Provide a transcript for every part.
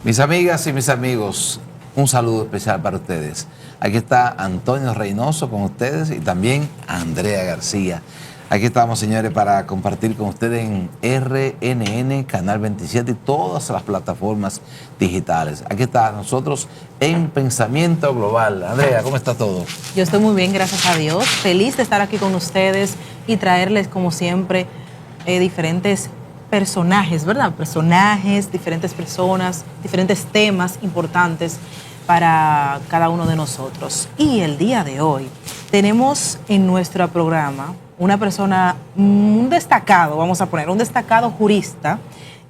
Mis amigas y mis amigos, un saludo especial para ustedes. Aquí está Antonio Reynoso con ustedes y también Andrea García. Aquí estamos, señores, para compartir con ustedes en RNN, Canal 27 y todas las plataformas digitales. Aquí está nosotros en Pensamiento Global. Andrea, ¿cómo está todo? Yo estoy muy bien, gracias a Dios. Feliz de estar aquí con ustedes y traerles, como siempre, diferentes personajes, ¿verdad? Personajes, diferentes personas, diferentes temas importantes para cada uno de nosotros. Y el día de hoy tenemos en nuestro programa una persona, un destacado, vamos a poner, un destacado jurista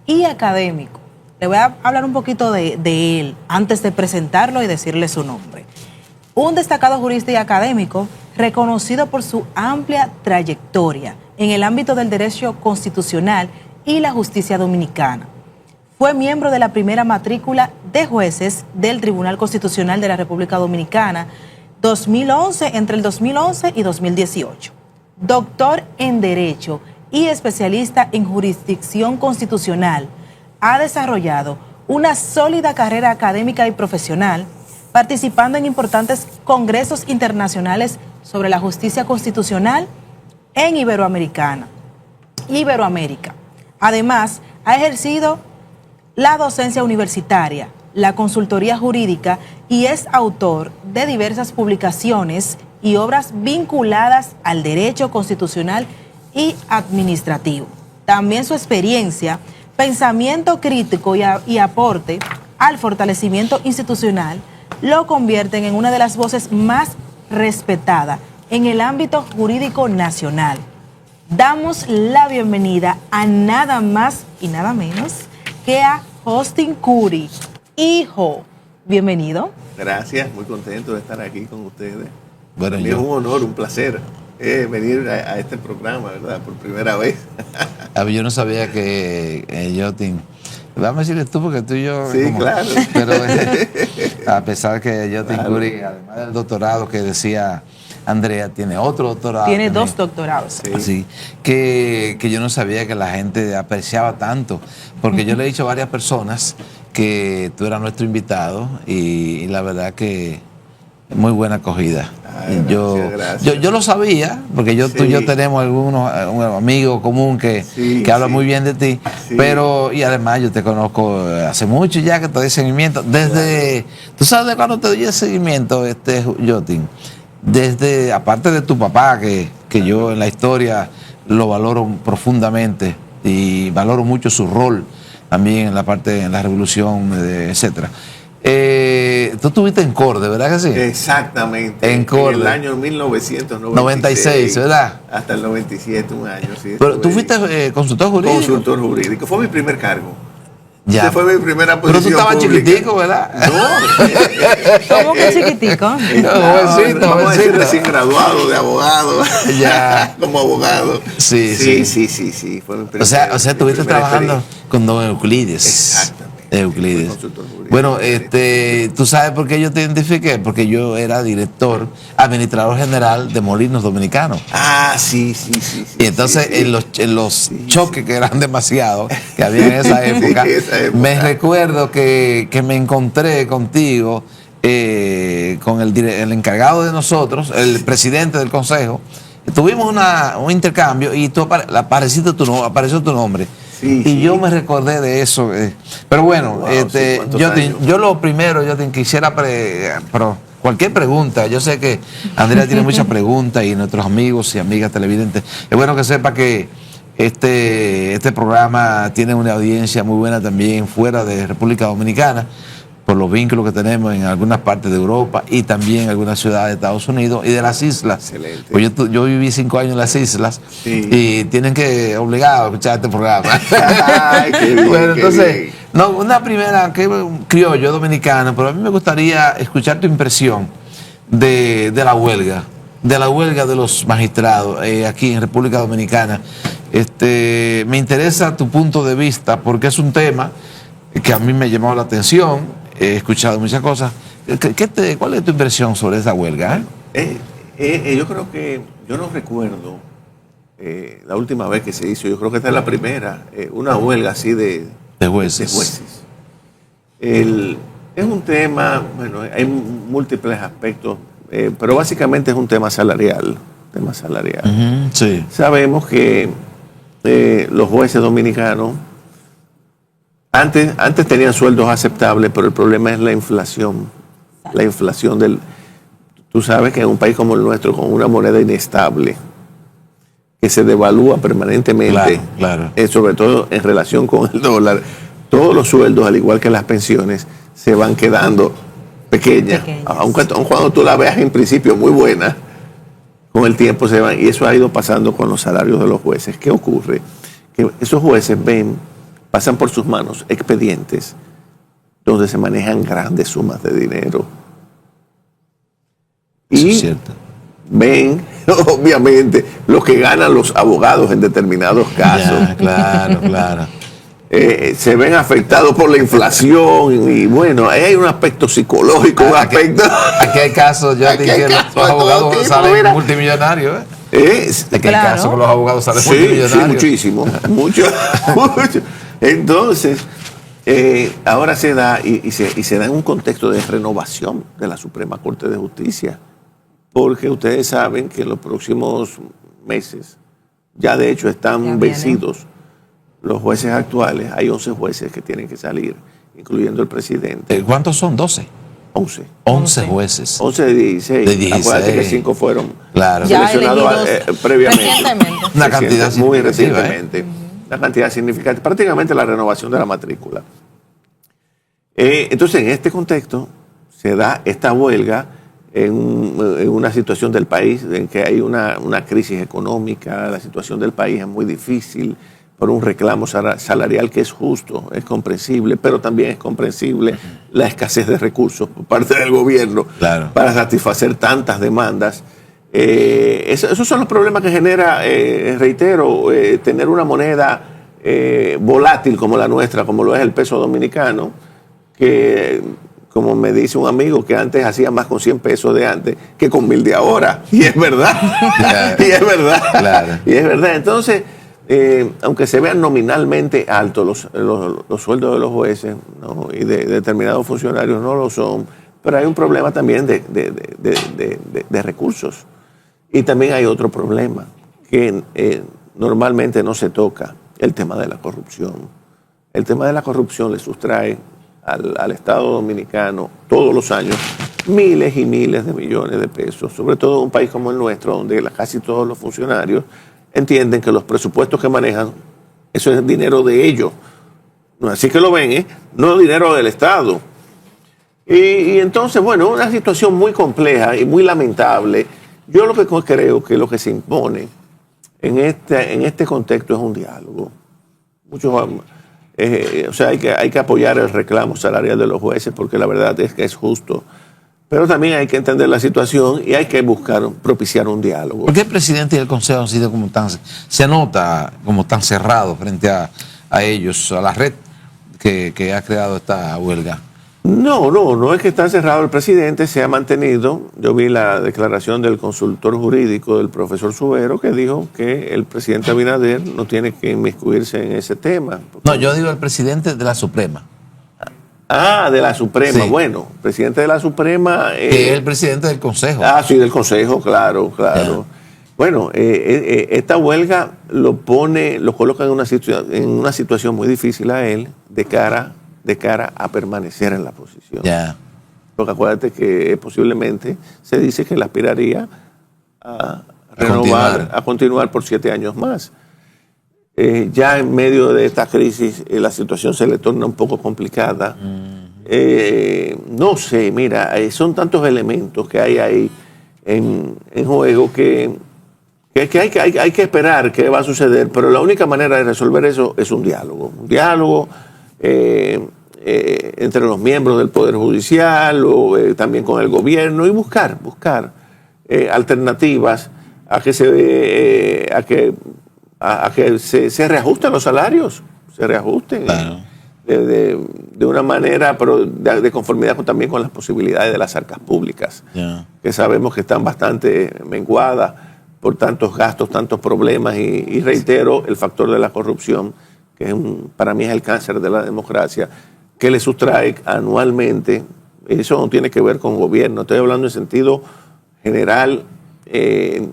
y académico. Le voy a hablar un poquito de él antes de presentarlo y decirle su nombre. Un destacado jurista y académico reconocido por su amplia trayectoria en el ámbito del derecho constitucional y la justicia dominicana. Fue miembro de la primera matrícula de jueces del Tribunal Constitucional de la República Dominicana 2011, entre el 2011 y 2018. Doctor en Derecho y especialista en jurisdicción constitucional. Ha desarrollado una sólida carrera académica y profesional, participando en importantes congresos internacionales sobre la justicia constitucional en Iberoamérica. Además, ha ejercido la docencia universitaria, la consultoría jurídica y es autor de diversas publicaciones y obras vinculadas al derecho constitucional y administrativo. También su experiencia, pensamiento crítico y aporte al fortalecimiento institucional lo convierten en una de las voces más respetadas en el ámbito jurídico nacional. Damos la bienvenida a nada más y nada menos que a Justin Curry. Hijo, bienvenido. Gracias, muy contento de estar aquí con ustedes. Bueno, es un honor, un placer venir a este programa, ¿verdad? Por primera vez. Yo no sabía que Justin... Vamos a decirle tú, porque tú y yo... Sí, claro. Pero a pesar que Justin Curry, además del doctorado que decía Andrea, tiene otro doctorado. Tiene también. 2 doctorados. Sí. Así que yo no sabía que la gente apreciaba tanto, porque yo le he dicho a varias personas que tú eras nuestro invitado y la verdad que muy buena acogida. Ay, gracias. Yo lo sabía, porque tú y yo tenemos un amigo común que habla muy bien de ti, pero y además yo te conozco hace mucho ya que te doy seguimiento. Desde, ¿tú sabes de cuándo te doy el seguimiento, Justin? Desde, aparte de tu papá, que yo en la historia lo valoro profundamente y valoro mucho su rol también en la parte, en la revolución, etcétera. Tú estuviste en Corde, ¿verdad que sí? Exactamente. En Corde. En el año 1996, ¿verdad? Hasta el 97, un año. Sí, pero tú fuiste consultor jurídico. Consultor jurídico. Fue mi primer cargo. Ya. Esa fue mi primera posición. Pero tú estabas pública. chiquitico, ¿verdad? No. ¿Cómo que chiquitico? Jovencito, vamos a decir recién graduado de abogado. Ya. Como abogado. Sí. Fue mi O sea, estuviste trabajando con don Euclides. Exactamente. Euclides. Bueno, ¿tú sabes por qué yo te identifiqué? Porque yo era director, administrador general de Molinos Dominicanos. Ah, sí. Y entonces en los choques que eran demasiados, que había en esa época, me recuerdo que me encontré contigo, con el encargado de nosotros, el presidente del consejo. Tuvimos un intercambio y apareció tu nombre. Y yo me recordé de eso. Pero bueno, yo lo primero, quisiera cualquier pregunta. Yo sé que Andrea tiene muchas preguntas y nuestros amigos y amigas televidentes. Es bueno que sepa que este programa tiene una audiencia muy buena también fuera de República Dominicana, por los vínculos que tenemos en algunas partes de Europa y también en algunas ciudades de Estados Unidos y de las islas. Excelente. Pues yo viví 5 años en las islas y tienen que obligado a escuchar este programa. Ay, qué bien, bueno, entonces, bien. no, una primera, que un criollo dominicano, pero a mí me gustaría escuchar tu impresión de la huelga de los magistrados aquí en República Dominicana. Me interesa tu punto de vista porque es un tema que a mí me ha llamado la atención. He escuchado muchas cosas. ¿Cuál es tu impresión sobre esa huelga? Yo creo que, yo no recuerdo la última vez que se hizo, yo creo que esta es la primera, una huelga así de jueces. Es un tema, bueno, hay múltiples aspectos, pero básicamente es un tema salarial. Sí. Sabemos que los jueces dominicanos antes tenían sueldos aceptables, pero el problema es la inflación. La inflación Tú sabes que en un país como el nuestro, con una moneda inestable, que se devalúa permanentemente, claro. Sobre todo en relación con el dólar, todos los sueldos, al igual que las pensiones, se van quedando pequeñas. Aunque cuando tú la veas en principio muy buena, con el tiempo se van, y eso ha ido pasando con los salarios de los jueces. ¿Qué ocurre? Que esos jueces pasan por sus manos expedientes donde se manejan grandes sumas de dinero. Eso Y es cierto. ven, obviamente, lo que ganan los abogados en determinados casos. Ya, claro. Se ven afectados por la inflación y bueno, ahí hay un aspecto psicológico, Aquí hay casos, yo Aquí hay que casos los de todo abogados tipo, salen mira. multimillonarios. Es, Aquí hay Claro. casos que los abogados salen sí, multimillonarios. muchísimo, mucho. Entonces, ahora se da y se da en un contexto de renovación de la Suprema Corte de Justicia, porque ustedes saben que en los próximos meses, ya de hecho Ya están vienen. vencidos los jueces actuales. Hay 11 jueces que tienen que salir, incluyendo el presidente. ¿Cuántos son? 12. 11. 11 jueces. 11 de 16. De 16. Acuérdate que 5 fueron Claro. Ya seleccionados elegidos previamente. recientemente. Una cantidad Muy significativa, recientemente. Una cantidad significativa. Prácticamente la renovación de la matrícula. Entonces, en este contexto, se da esta huelga en una situación del país en que hay una crisis económica. La situación del país es muy difícil por un reclamo salarial que es justo, es comprensible, pero también es comprensible la escasez de recursos por parte del gobierno para satisfacer tantas demandas. Esos son los problemas que genera, reitero, tener una moneda volátil como la nuestra, como lo es el peso dominicano, que, como me dice un amigo, que antes hacía más con 100 pesos de antes que con 1000 de ahora. Y es verdad. Y es verdad. Claro. Y es verdad. Entonces, aunque se vean nominalmente altos los sueldos de los jueces, ¿no? Y de determinados funcionarios no lo son, pero hay un problema también de recursos. Y también hay otro problema que normalmente no se toca, el tema de la corrupción. El tema de la corrupción le sustrae al Estado dominicano todos los años miles y miles de millones de pesos, sobre todo en un país como el nuestro, donde casi todos los funcionarios entienden que los presupuestos que manejan, eso es dinero de ellos. No, así que lo ven, no dinero del Estado. Y entonces, bueno, una situación muy compleja y muy lamentable. Yo lo que creo que lo que se impone en este contexto es un diálogo. O sea, hay que apoyar el reclamo salarial de los jueces porque la verdad es que es justo. Pero también hay que entender la situación y hay que propiciar un diálogo. ¿Por qué el presidente y el Consejo han sido se nota como tan cerrados frente a ellos, a la red que ha creado esta huelga? No es que está cerrado. El presidente se ha mantenido. Yo vi la declaración del consultor jurídico del profesor Subero que dijo que el presidente Abinader no tiene que inmiscuirse en ese tema. No, yo digo el presidente de la Suprema. De la Suprema. Sí. Bueno, presidente de la Suprema. Que es el presidente del Consejo. Sí, del Consejo, claro. Yeah. Bueno, esta huelga lo coloca en una situación muy difícil a él de cara a permanecer en la posición. Yeah. Porque acuérdate que posiblemente se dice que él aspiraría a continuar por 7 años más. Ya en medio de esta crisis la situación se le torna un poco complicada. No sé, mira, son tantos elementos que hay ahí en juego que hay que esperar qué va a suceder, pero la única manera de resolver eso es un diálogo entre los miembros del Poder Judicial o también con el gobierno y buscar alternativas a que se reajusten los salarios, Claro. de una manera, pero de conformidad también con las posibilidades de las arcas públicas, que sabemos que están bastante menguadas por tantos gastos, tantos problemas y reitero, el factor de la corrupción, que para mí es el cáncer de la democracia, que le sustrae anualmente. Eso no tiene que ver con gobierno, estoy hablando en sentido general.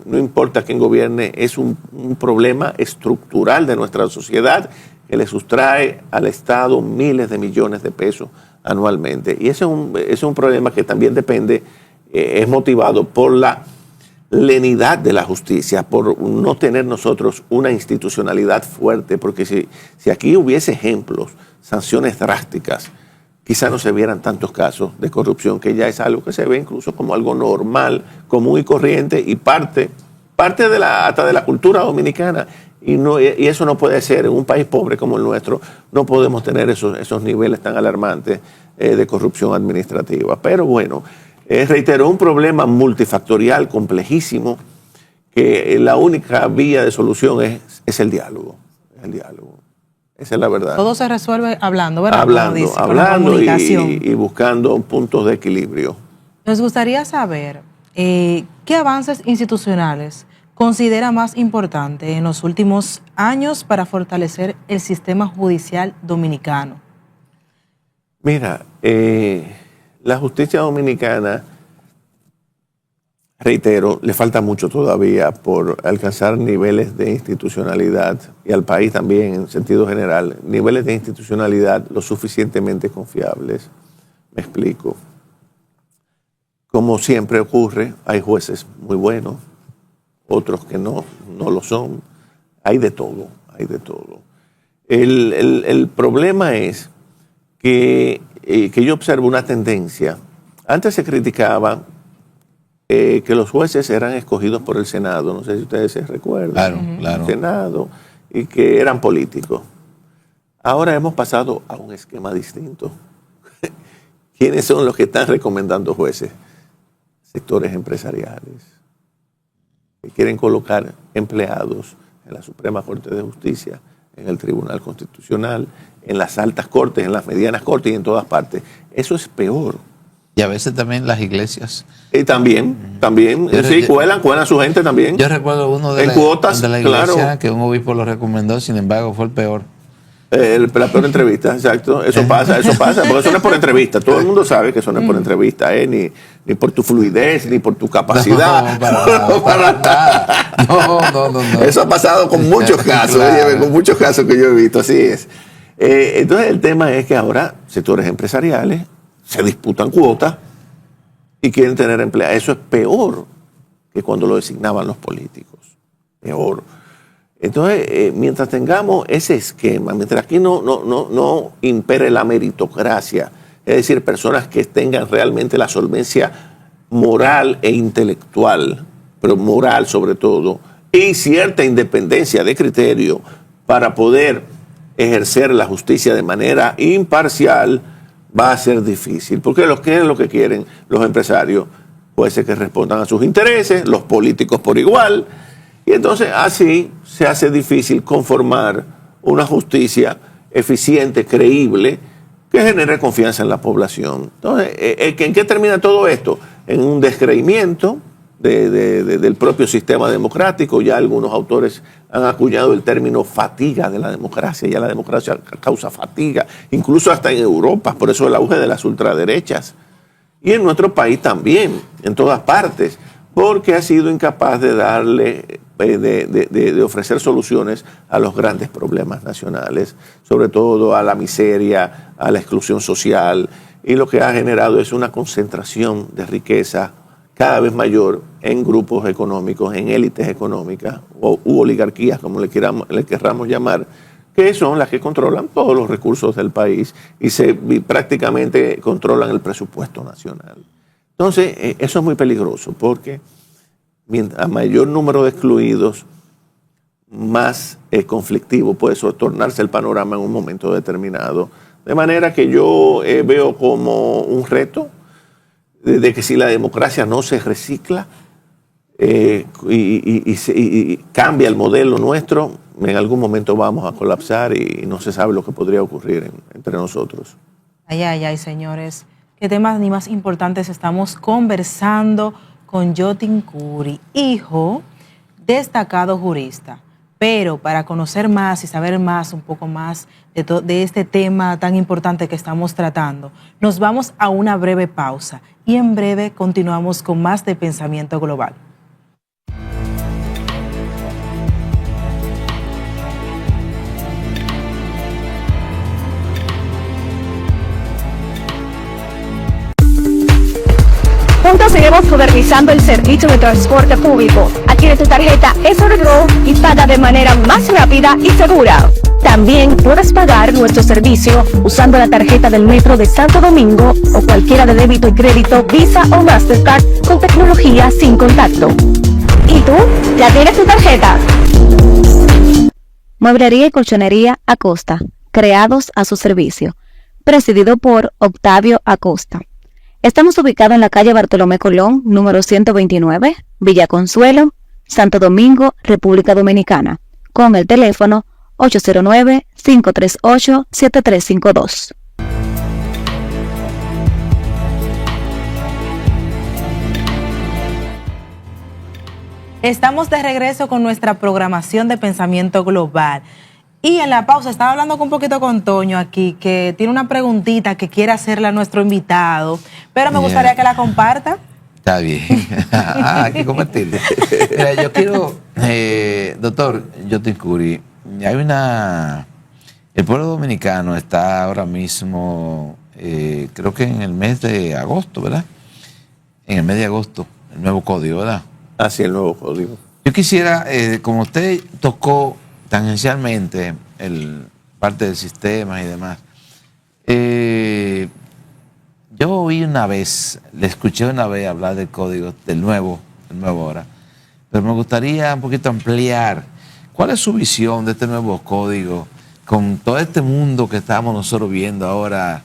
No importa quién gobierne, es un problema estructural de nuestra sociedad que le sustrae al Estado miles de millones de pesos anualmente. Y ese es un problema que también depende, es motivado por la lenidad de la justicia, por no tener nosotros una institucionalidad fuerte, porque si aquí hubiese ejemplos, sanciones drásticas, quizá no se vieran tantos casos de corrupción, que ya es algo que se ve incluso como algo normal, común y corriente, y parte hasta de la cultura dominicana. Y eso no puede ser. En un país pobre como el nuestro no podemos tener esos niveles tan alarmantes de corrupción administrativa. Pero bueno, reitero, un problema multifactorial, complejísimo, que la única vía de solución es el diálogo. El diálogo. Esa es la verdad. Todo se resuelve hablando, ¿verdad? Hablando y buscando puntos de equilibrio. Nos gustaría saber qué avances institucionales considera más importante en los últimos años para fortalecer el sistema judicial dominicano. Mira, la justicia dominicana, reitero, le falta mucho todavía por alcanzar niveles de institucionalidad, y al país también en sentido general, niveles de institucionalidad lo suficientemente confiables. Me explico. Como siempre ocurre, hay jueces muy buenos, otros que no lo son. Hay de todo, hay de todo. El problema es que yo observo una tendencia. Antes se criticaba que los jueces eran escogidos por el Senado, no sé si ustedes se recuerdan, claro. El Senado, y que eran políticos. Ahora hemos pasado a un esquema distinto. ¿Quiénes son los que están recomendando jueces? Sectores empresariales, que quieren colocar empleados en la Suprema Corte de Justicia, en el Tribunal Constitucional, en las altas cortes, en las medianas cortes y en todas partes. Eso es peor. Y a veces también las iglesias. Y también, sí, cuelan a su gente también. Yo recuerdo uno de la iglesia que un obispo lo recomendó, sin embargo fue el peor. La peor entrevista, exacto. Eso pasa, porque eso no es por entrevista. Todo el mundo sabe que eso no es por entrevista, ni por tu fluidez, ni por tu capacidad. No. Eso ha pasado con muchos casos, claro. Con muchos casos que yo he visto, así es. Entonces el tema es que ahora sectores empresariales se disputan cuotas y quieren tener empleados. Eso es peor que cuando lo designaban los políticos. Peor. Entonces, mientras tengamos ese esquema, mientras aquí no impere la meritocracia, es decir, personas que tengan realmente la solvencia moral e intelectual, pero moral sobre todo, y cierta independencia de criterio para poder ejercer la justicia de manera imparcial, va a ser difícil. Porque lo que quieren los empresarios, jueces que respondan a sus intereses, los políticos por igual. Y entonces así se hace difícil conformar una justicia eficiente, creíble, que genere confianza en la población. Entonces, ¿en qué termina todo esto? En un descreimiento del propio sistema democrático. Ya algunos autores han acuñado el término fatiga de la democracia. Ya la democracia causa fatiga, incluso hasta en Europa, por eso el auge de las ultraderechas. Y en nuestro país también, en todas partes, porque ha sido incapaz de de ofrecer soluciones a los grandes problemas nacionales, sobre todo a la miseria, a la exclusión social, y lo que ha generado es una concentración de riqueza cada vez mayor en grupos económicos, en élites económicas u oligarquías, como le querramos llamar, que son las que controlan todos los recursos del país y prácticamente controlan el presupuesto nacional. Entonces, eso es muy peligroso porque a mayor número de excluidos, más conflictivo puede tornarse el panorama en un momento determinado. De manera que yo veo como un reto de que si la democracia no se recicla y cambia el modelo nuestro, en algún momento vamos a colapsar y no se sabe lo que podría ocurrir entre nosotros. Ay, señores. ¿Qué temas ni más importantes estamos conversando con Yotin Curi, hijo, destacado jurista, Pero para conocer más y saber más, un poco más de este tema tan importante que estamos tratando, nos vamos a una breve pausa y en breve continuamos con más de Pensamiento Global. Juntos seguimos modernizando el servicio de transporte público. Adquiere tu tarjeta SRGO y paga de manera más rápida y segura. También puedes pagar nuestro servicio usando la tarjeta del Metro de Santo Domingo o cualquiera de débito y crédito Visa o Mastercard con tecnología sin contacto. ¿Y tú? ¿Ya tienes tu tarjeta? Mueblería y colchonería Acosta, creados a su servicio. Presidido por Octavio Acosta. Estamos ubicados en la calle Bartolomé Colón, número 129, Villa Consuelo, Santo Domingo, República Dominicana, con el teléfono 809-538-7352. Estamos de regreso con nuestra programación de Pensamiento Global. Y en la pausa estaba hablando un poquito con Toño aquí, que tiene una preguntita que quiere hacerle a nuestro invitado, pero me gustaría que la comparta. Está bien. Hay que compartirle. Mira, yo quiero, doctor Yotin Curi, hay el pueblo dominicano está ahora mismo, creo que en el mes de agosto, ¿verdad? En el mes de agosto, el nuevo código, ¿verdad? Así el nuevo código. Yo quisiera, como usted tocó tangencialmente parte del sistema y demás, yo oí una vez, le escuché una vez hablar del código, del nuevo ahora, pero me gustaría un poquito ampliar. ¿Cuál es su visión de este nuevo código con todo este mundo que estamos nosotros viendo ahora?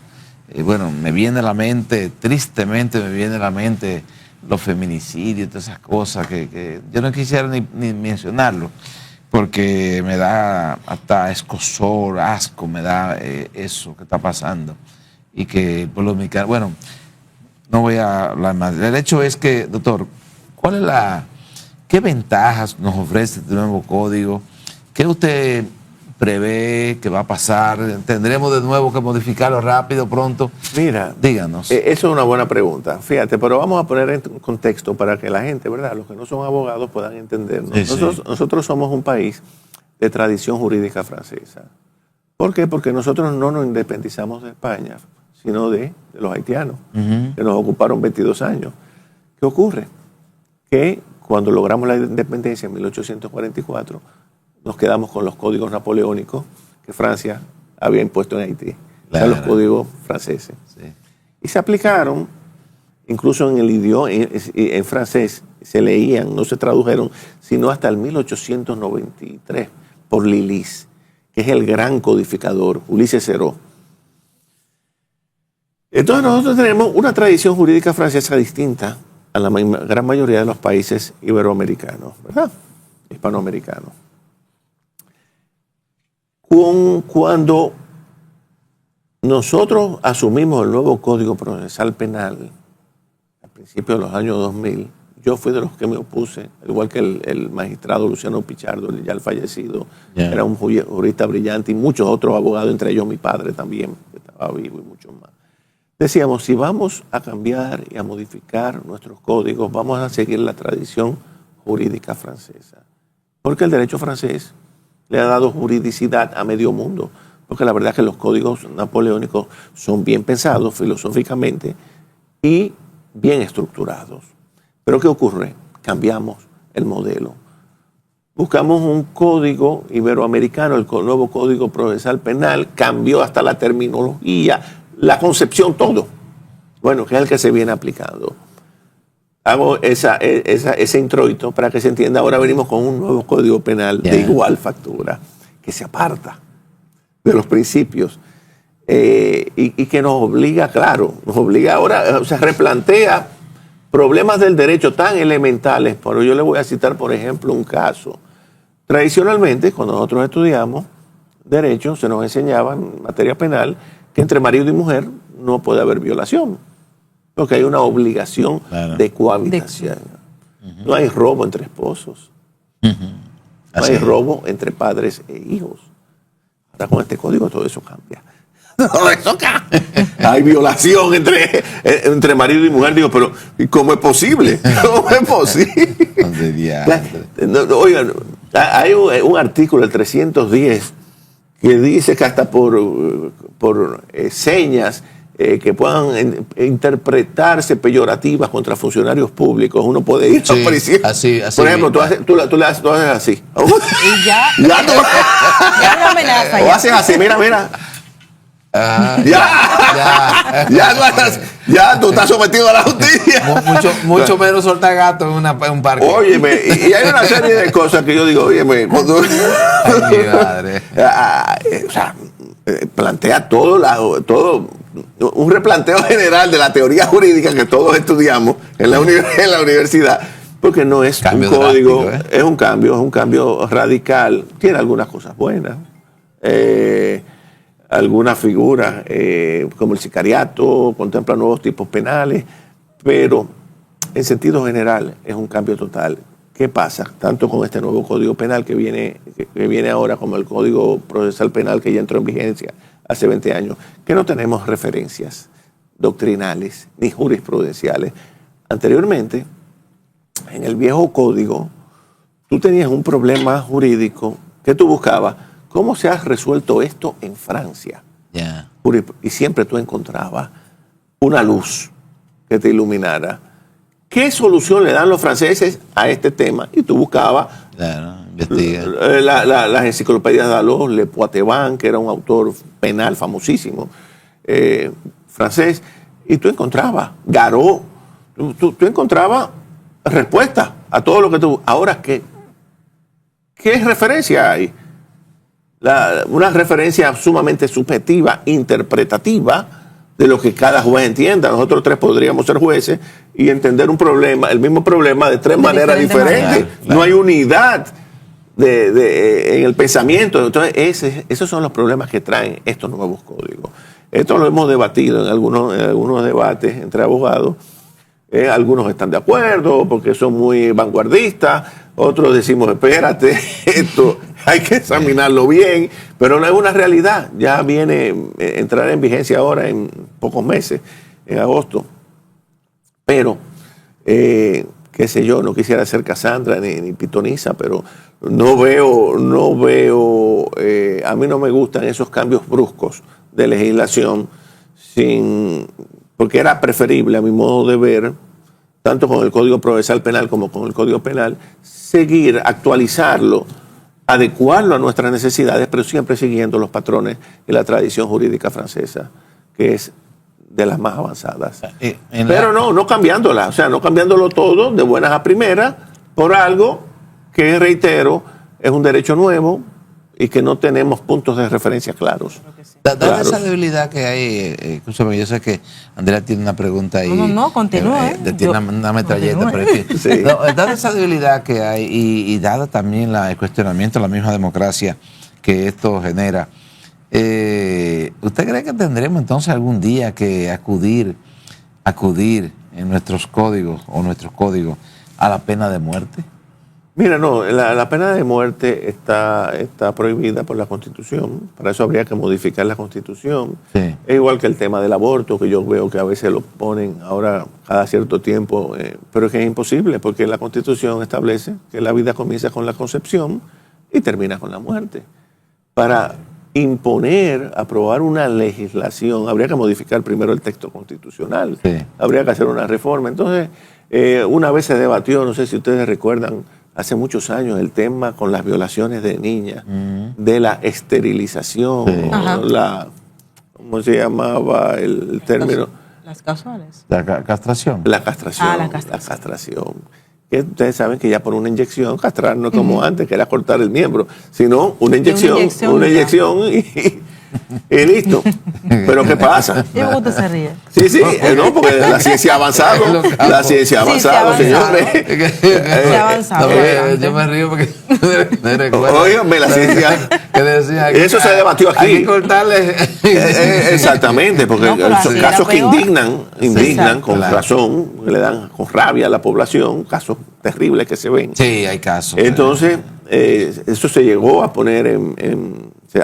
Bueno, me viene a la mente, tristemente me viene a la mente los feminicidios y todas esas cosas que yo no quisiera ni mencionarlo, porque me da hasta escozor, asco, me da eso que está pasando. Y que el pueblo dominicano, bueno, no voy a hablar más. El hecho es que, doctor, ¿qué ventajas nos ofrece este nuevo código? ¿Qué usted prevé que va a pasar? ¿Tendremos de nuevo que modificarlo rápido, pronto? Mira, díganos. Eso es una buena pregunta. Fíjate, pero vamos a poner en contexto para que la gente, ¿verdad?, los que no son abogados puedan entendernos. Sí, nosotros somos un país de tradición jurídica francesa. ¿Por qué? Porque nosotros no nos independizamos de España, sino de los haitianos, que nos ocuparon 22 años. ¿Qué ocurre? Que cuando logramos la independencia en 1844, nos quedamos con los códigos napoleónicos que Francia había impuesto en Haití. Claro. O sea, los códigos franceses. Sí. Y se aplicaron, incluso en el idioma, en francés, se leían, no se tradujeron, sino hasta el 1893, por Lilis, que es el gran codificador, Ulises Cerot. Entonces nosotros tenemos una tradición jurídica francesa distinta a la gran mayoría de los países iberoamericanos, ¿verdad? Hispanoamericanos. Cuando nosotros asumimos el nuevo Código Procesal Penal, al principio de los años 2000, yo fui de los que me opuse, igual que el magistrado Luciano Pichardo, ya el fallecido, era un jurista brillante, y muchos otros abogados, entre ellos mi padre también, que estaba vivo, y muchos más. Decíamos, si vamos a cambiar y a modificar nuestros códigos, vamos a seguir la tradición jurídica francesa. Porque el derecho francés le ha dado juridicidad a medio mundo. Porque la verdad es que los códigos napoleónicos son bien pensados filosóficamente y bien estructurados. Pero ¿qué ocurre? Cambiamos el modelo. Buscamos un código iberoamericano, el nuevo Código Procesal Penal, cambió hasta la terminología, la concepción, todo. Bueno, que es el que se viene aplicando. Hago ese introito para que se entienda. Ahora venimos con un nuevo Código Penal de igual factura, que se aparta de los principios y que nos obliga, claro, nos obliga ahora, o sea, replantea problemas del derecho tan elementales. Pero yo le voy a citar, por ejemplo, un caso. Tradicionalmente, cuando nosotros estudiamos derecho, se nos enseñaba en materia penal que entre marido y mujer no puede haber violación, porque hay una obligación de cohabitación. No hay robo entre esposos. No hay robo entre padres e hijos. Ahora con este código todo eso cambia. Todo eso cambia. Hay violación entre marido y mujer. Digo, pero ¿y cómo es posible? ¿Cómo es posible? Oigan, hay un artículo, el 310, que dice que hasta por señas que puedan interpretarse peyorativas contra funcionarios públicos, uno puede ir a prisión. Así por ejemplo, tú le haces así. Y ya Ya una amenaza. o haces así, mira. Ya tú estás sometido a la justicia. Mucho menos soltar gato en un parque. Óyeme, y hay una serie de cosas que yo digo, óyeme, cuando Ay, mi madre. o sea, plantea todo un replanteo general de la teoría jurídica que todos estudiamos en la universidad, porque no es Cambio un código, drástico, es un cambio radical. Tiene algunas cosas buenas, algunas figuras como el sicariato, contempla nuevos tipos penales, pero en sentido general es un cambio total. ¿Qué pasa? Tanto con este nuevo Código Penal que viene ahora, como el Código Procesal Penal que ya entró en vigencia hace 20 años, que no tenemos referencias doctrinales ni jurisprudenciales. Anteriormente, en el viejo código, tú tenías un problema jurídico que tú buscabas. ¿Cómo se ha resuelto esto en Francia? Yeah. Y siempre tú encontrabas una luz que te iluminara. ¿Qué solución le dan los franceses a este tema? Y tú buscabas investiga. las enciclopedias de Dalós, Le Poitevin, que era un autor penal famosísimo, francés, y tú encontrabas Garot, tú encontrabas respuestas a todo lo que tú... Ahora, ¿qué referencia hay? Una referencia sumamente subjetiva, interpretativa, de lo que cada juez entienda. Nosotros tres podríamos ser jueces y entender el mismo problema de tres maneras diferentes. Claro. No hay unidad en el pensamiento. Entonces, esos son los problemas que traen estos nuevos códigos. Esto lo hemos debatido en algunos debates entre abogados. Algunos están de acuerdo porque son muy vanguardistas. Otros decimos, espérate, esto hay que examinarlo bien, pero no es una realidad. Ya entrará en vigencia ahora en pocos meses, en agosto. Pero, qué sé yo, no quisiera ser Cassandra ni pitoniza, pero no veo, a mí no me gustan esos cambios bruscos de legislación, porque era preferible, a mi modo de ver, tanto con el Código Procesal Penal como con el Código Penal, seguir, actualizarlo, adecuarlo a nuestras necesidades, pero siempre siguiendo los patrones y la tradición jurídica francesa, que es de las más avanzadas. Pero no cambiándola, o sea, no cambiándolo todo de buenas a primeras por algo que, reitero, es un derecho nuevo y que no tenemos puntos de referencia claros. Dada esa debilidad que hay, escúchame, yo sé que Andrea tiene una pregunta ahí. No, continúa. Tiene una metralleta, pero en fin. Sí. Dada esa debilidad que hay y dada también el cuestionamiento de la misma democracia que esto genera, ¿usted cree que tendremos entonces algún día que acudir en nuestros códigos a la pena de muerte? Mira, no, la pena de muerte está prohibida por la Constitución. Para eso habría que modificar la Constitución. Sí. Es igual que el tema del aborto, que yo veo que a veces lo ponen ahora cada cierto tiempo, pero es que es imposible, porque la Constitución establece que la vida comienza con la concepción y termina con la muerte. Para aprobar una legislación, habría que modificar primero el texto constitucional. Sí. Habría que hacer una reforma. Entonces, una vez se debatió, no sé si ustedes recuerdan, hace muchos años el tema con las violaciones de niñas, de la esterilización, ¿cómo se llamaba el término? Las casuales. La castración. La castración. Que ustedes saben que ya por una inyección, castrar no es como antes, que era cortar el miembro, sino una inyección y listo. Pero ¿qué pasa? ¿Y cómo usted se ríe? Sí, no, porque la ciencia ha avanzado. La ciencia ha avanzado, señores. Se ha avanzado. Yo me río porque óigame, la ciencia. Que decía, eso se debatió aquí. Hay que cortarle. Exactamente, porque son casos que indignan con razón, le dan con rabia a la población, casos terribles que se ven. Sí, hay casos. Entonces, eso se llegó a poner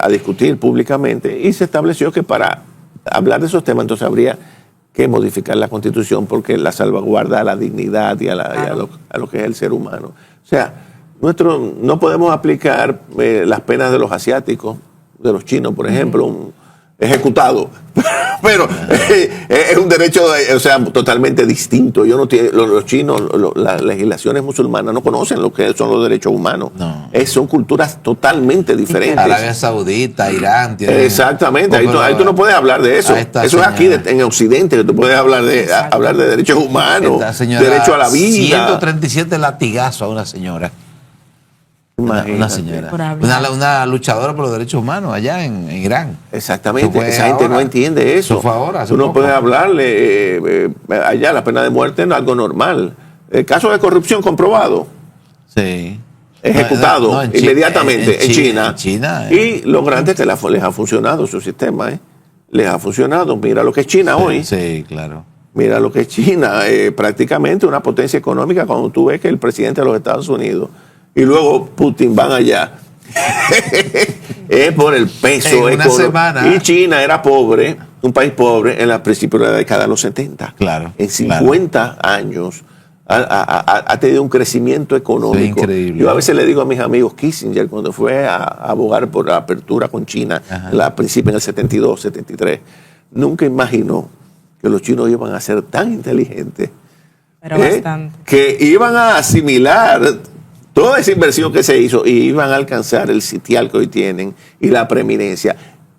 a discutir públicamente y se estableció que para hablar de esos temas entonces habría que modificar la Constitución porque la salvaguarda a la dignidad y a lo que es el ser humano. O sea, no podemos aplicar las penas de los asiáticos, de los chinos, por ejemplo, ejecutado. Pero es un derecho, o sea, totalmente distinto. Los chinos, las legislaciones musulmanas no conocen lo que son los derechos humanos. No. Son culturas totalmente diferentes. Arabia Saudita, Irán. Exactamente, ahí tú no puedes hablar de eso. Eso es aquí en Occidente que tú puedes hablar de derechos humanos, derecho a la vida. 137 latigazos a una señora. Una señora, una luchadora por los derechos humanos allá en Irán. Exactamente, esa gente no entiende eso. Fue ahora, tú no puedes hablarle allá, la pena de muerte no es algo normal. El caso de corrupción comprobado, sí, ejecutado inmediatamente en China. Y lo grande es que les ha funcionado su sistema, les ha funcionado. Mira lo que es China hoy. Sí, claro. Mira lo que es China, prácticamente una potencia económica cuando tú ves que el presidente de los Estados Unidos y luego Putin van allá. Es por el peso en una semana. Y China era pobre, un país pobre en el principio de la década de los 70. Claro. En 50 años ha tenido un crecimiento económico. Sí, increíble. Yo a veces le digo a mis amigos, Kissinger, cuando fue a abogar por la apertura con China, al principio en el 72, 73, nunca imaginó que los chinos iban a ser tan inteligentes. Pero bastante. Que iban a asimilar toda esa inversión que se hizo y iban a alcanzar el sitial que hoy tienen y la preeminencia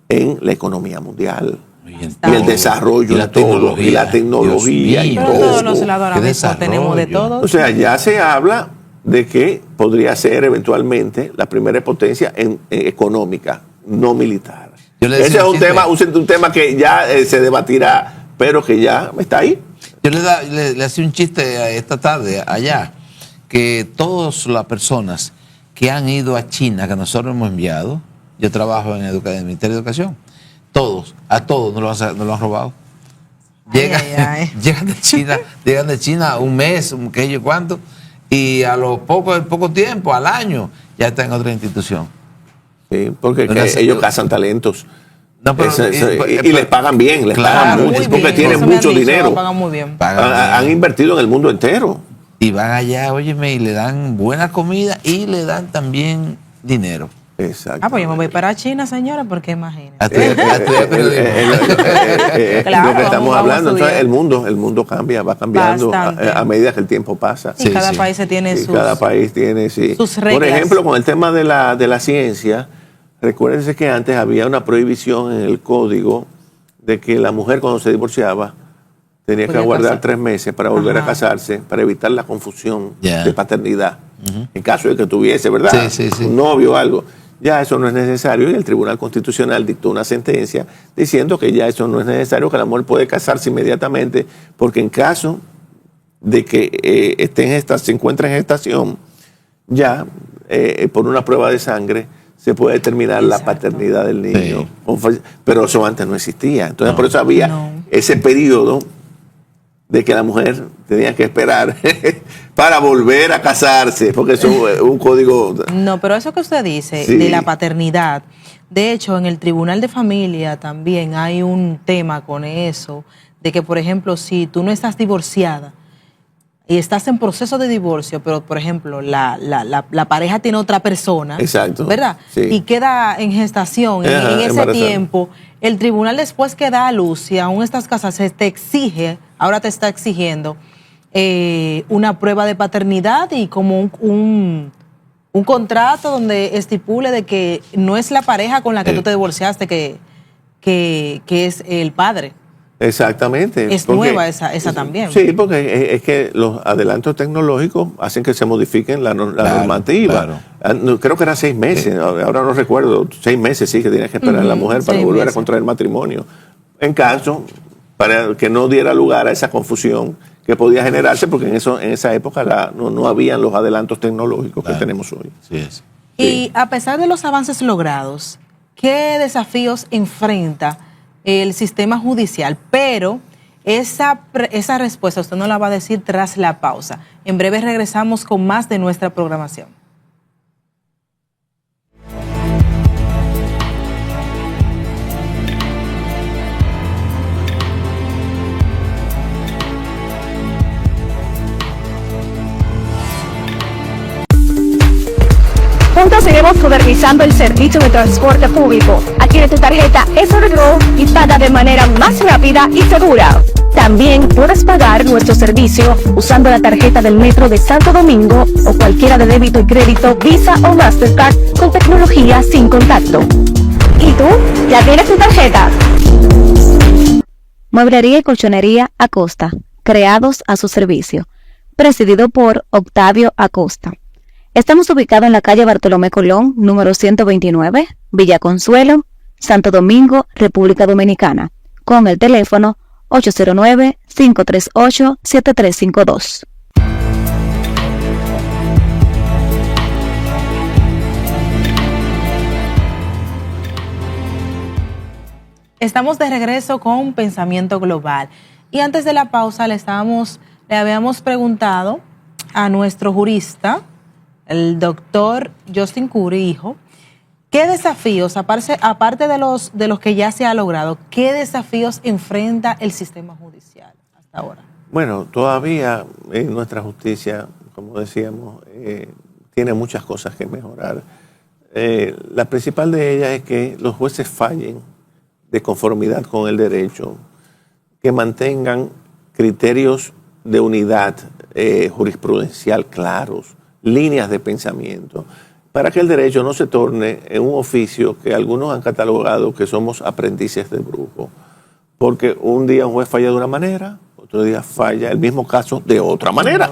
en la economía mundial. Y el desarrollo de todo, y la tecnología y todo. Todos los lados ahora mismo tenemos de todo. O sea, ya se habla de que podría ser eventualmente la primera potencia económica, no militar. Ese es un tema que ya se debatirá, pero que ya está ahí. Yo le hacía un chiste esta tarde allá, que todas las personas que han ido a China, que nosotros hemos enviado, yo trabajo en el Ministerio de Educación, a todos nos lo han robado. Llegan de China un mes, qué yo cuánto, y a lo poco tiempo, al año, ya está en otra institución. Sí, porque ellos cazan talentos. No, pero, y les pagan bien, pagan mucho, porque tienen mucho dinero. Pagan muy bien. Han invertido en el mundo entero. Y van allá, óyeme, y le dan buena comida y le dan también dinero. Exacto. Pues yo me voy para China, señora, porque imagínate. Lo que estamos hablando, entonces el mundo cambia, va cambiando a medida que el tiempo pasa. Y cada país tiene sus reglas. Por ejemplo, con el tema de la ciencia, recuérdense que antes había una prohibición en el código de que la mujer cuando se divorciaba tenía que aguardar 3 meses para volver a casarse, para evitar la confusión de paternidad. En caso de que tuviese, ¿verdad? Un novio o algo. Ya eso no es necesario y el Tribunal Constitucional dictó una sentencia diciendo que ya eso no es necesario, que la mujer puede casarse inmediatamente, porque en caso de que se encuentre en gestación, ya por una prueba de sangre se puede determinar la paternidad del niño. Sí. Pero eso antes no existía. Entonces por eso había ese periodo de que la mujer tenía que esperar para volver a casarse, porque eso es un código. No, pero eso que usted dice de la paternidad, de hecho en el Tribunal de Familia también hay un tema con eso, de que por ejemplo si tú no estás divorciada y estás en proceso de divorcio, pero por ejemplo la pareja tiene otra persona, exacto, ¿verdad? Sí. Y queda en gestación, en ese tiempo, el tribunal después que da a luz, si aún estás casada, ahora te está exigiendo una prueba de paternidad y como un contrato donde estipule de que no es la pareja con la que tú te divorciaste que es el padre. Exactamente. Es nueva esa también. Sí, porque es que los adelantos tecnológicos hacen que se modifiquen la normativa. Claro. Creo que eran 6 meses, ahora no recuerdo, 6 meses sí que tenía que esperar la mujer para volver a contraer matrimonio. En caso, para que no diera lugar a esa confusión que podía generarse, porque en esa época no habían los adelantos tecnológicos que tenemos hoy. Sí es. Y a pesar de los avances logrados, ¿qué desafíos enfrenta el sistema judicial? Pero esa respuesta usted nos la va a decir tras la pausa. En breve regresamos con más de nuestra programación. Juntos iremos modernizando el servicio de transporte público. Adquiere tu tarjeta SRGO y paga de manera más rápida y segura. También puedes pagar nuestro servicio usando la tarjeta del Metro de Santo Domingo o cualquiera de débito y crédito Visa o Mastercard con tecnología sin contacto. ¿Y tú? ¿Ya tienes tu tarjeta? Mueblería y colchonería Acosta, creados a su servicio. Presidido por Octavio Acosta. Estamos ubicados en la calle Bartolomé Colón, número 129, Villa Consuelo, Santo Domingo, República Dominicana, con el teléfono 809-538-7352. Estamos de regreso con Pensamiento Global. Y antes de la pausa le habíamos preguntado a nuestro jurista, el doctor Justin Curry, hijo, ¿qué desafíos, aparte de los que ya se ha logrado, qué desafíos enfrenta el sistema judicial hasta ahora? Bueno, todavía en nuestra justicia, como decíamos, tiene muchas cosas que mejorar. La principal de ellas es que los jueces fallen de conformidad con el derecho, que mantengan criterios de unidad jurisprudencial claros, líneas de pensamiento, para que el derecho no se torne en un oficio que algunos han catalogado que somos aprendices del brujo, porque un día un juez falla de una manera, otro día falla el mismo caso de otra manera.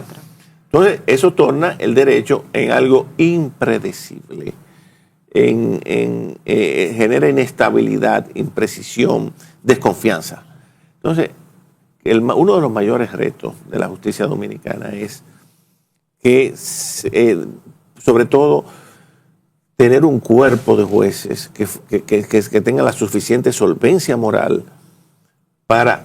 Entonces, eso torna el derecho en algo impredecible, genera inestabilidad, imprecisión, desconfianza. Entonces, uno de los mayores retos de la justicia dominicana es que, sobre todo, tener un cuerpo de jueces que tenga la suficiente solvencia moral para